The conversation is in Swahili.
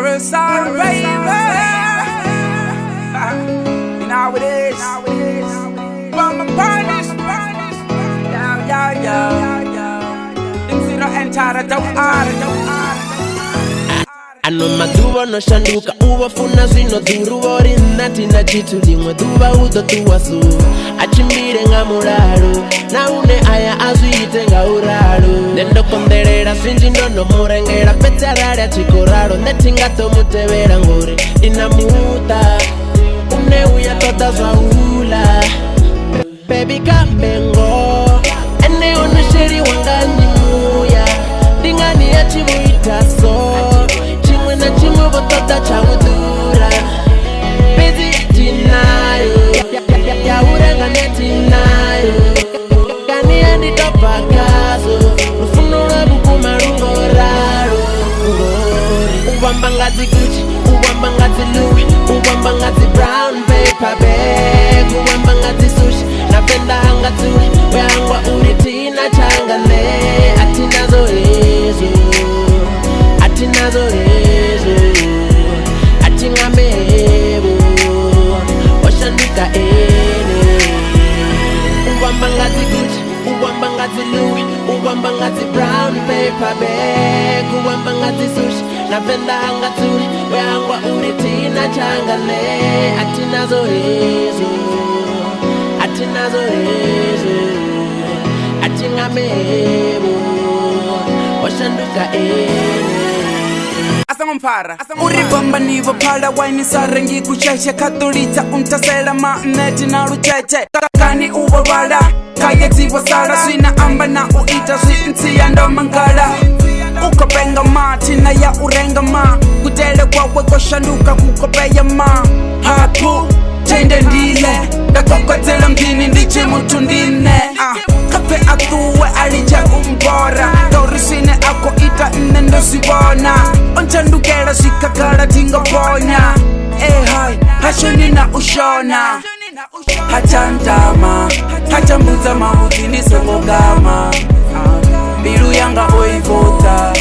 Parasite, baby. You know how it is. From my partners. Things you don't enter, don't Ano maduva no shanduka uva funa zvino dhuru vori nati na chitu limwe dhuva udo tuwasu achimbire nga muraro na une aya azviite nga uraro ndendokonderera zvinji ndonomurengera petsarari achikoraro ndetingatomutevera ngori ndinamuta une uya toda zvaula baby kambengo ene unosheri wanga ndimuya ndingani yachivuita so na chimwe votoda chaudura busy tinayo yaurenga netinayo kani anditopakazo rufuno rwebukuma rungoraro ngori ubamba ngazi Gucci ubamba ngazi Louis ubamba ngazi brown paper bag ubamba ngazi sushi napenda hanga tuli weangwa uri tina changale atinazo ezo atinazo ezo atingamebo washanduka ene ubamba ngazi Gucci ubamba ngazi Louis ubamba ngazi brown paper bag ubamba ngazi sushi napenda hanga tuli weangwa uri tina changale atinazo ezo atinazo ezo atingamebo washanduka ene uri bomba nivo phala waini sarengi kusheshe katulitsa untasela maaneti na lucheche kani uvo vala kaya dzivo sala swina amba na uita swintsiya ndomangala ukopenga matina ya urenga ma kutele kwawe koshanduka kukopeya ma hapu tende ndile ndakokodzela mdini ndiche mutu ndine kape atuwe alije umbora dorisine ako ita nne ndosibona onchandukela zikakala tingoponya ehai hashoni na ushona hachantama hachambuza mahuti nisongogama mbilu yanga oivota